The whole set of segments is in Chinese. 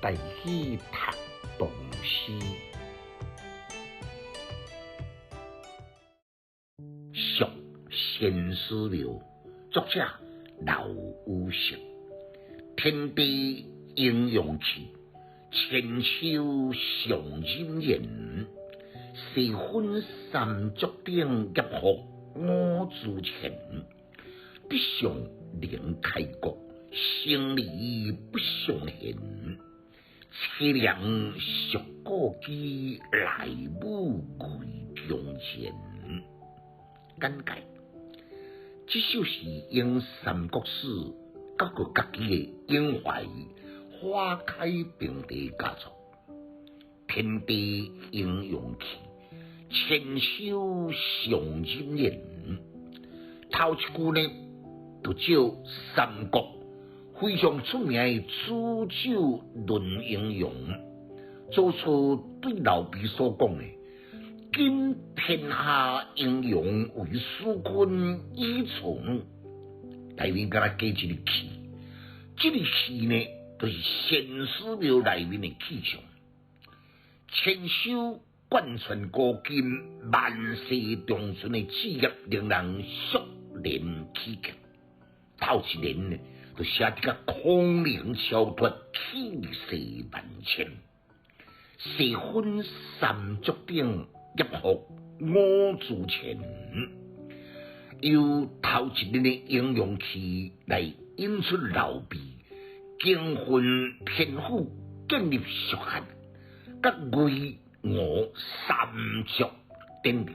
带去读唐诗。蜀先思庙，作者刘禹锡。天地应用气，千秋尚人言。四分三足鼎，业福五銖钱。必上连开国，胜利不相嫌。凄凉蜀故基，来武归疆前。简介：这首诗用三国史各个各己的英怀花开并蒂佳作，天地应用气，千秋尚人言。头一句呢，就照三国非常出名的煮酒论英雄，做出对老毕所讲的今天下英雄为蜀昆以从，内面敢若加一个气，这个气呢，就是先思庙内面的气象。千秋贯穿古今，万世长存的志业，令人肃然起敬。头一年呢，就写得个空灵超脱，气势万千。四分三足鼎，业福五銖钱。由头一年的应用气来引出老毕经训天赋，建立蜀汉，甲魏吴三足鼎立。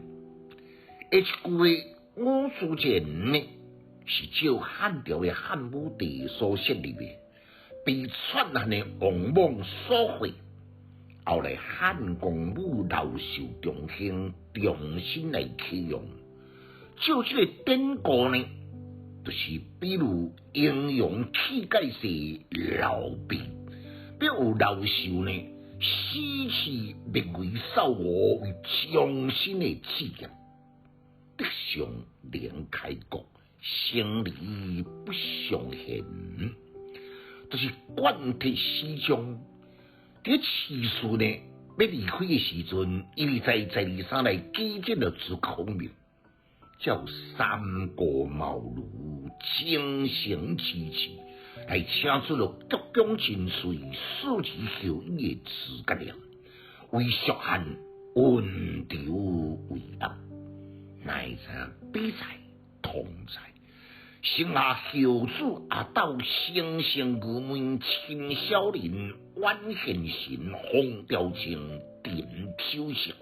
一句的五銖钱呢，是照汉朝的汉武帝所设立的，被篡汉的王莽所毁。后来汉光武刘秀重兴，重新来启用。照这个典故呢，就是比如英勇气盖世老毕，比如刘秀呢，死气灭为扫我，为终身的志业。德上连开国，胜利不相嫌，就是贯彻思想。这次数呢，要离开的时阵，因为在23来基建了朱孔明，叫三顾茅庐，精诚齐齐，来请出了各种精髓、数奇效益的诸葛亮，为蜀汉运筹帷幄。乃知比赛同在，剩下后主阿斗生性愚昧，秦小林、阮宪神、洪雕青、点秋色。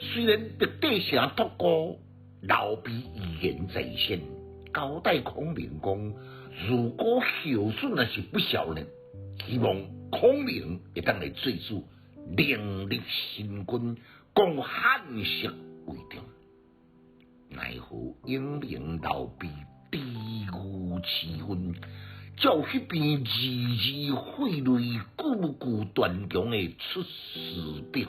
虽然得地城托孤，老毕遗言在先，交代孔明讲，如果后主若是不孝呢，希望孔明会当来做主，另立新君，攻汉室为重。奈何英明老毕低估气氛，照迄边字字汇泪，句句断肠的出师表。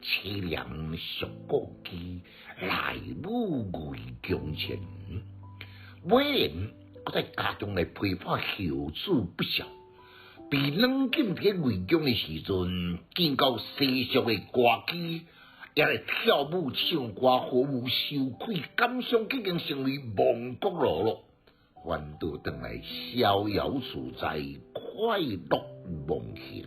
凄凉蜀故基，来武归疆前。尾言搁再加重来批判后主不孝，被软禁伫魏疆的时阵，见到西蜀的歌姬，也来跳舞唱歌，好无羞愧，感伤已经成为亡国喽咯。反倒回来逍遥自在，快乐忘形。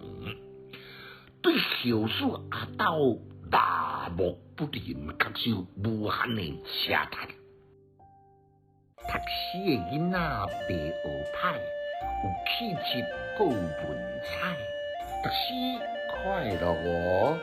对后主阿斗大漠不仁，确实无限的车谈。读诗的囡仔白学歹，有气质，还有文采。读诗快乐哦！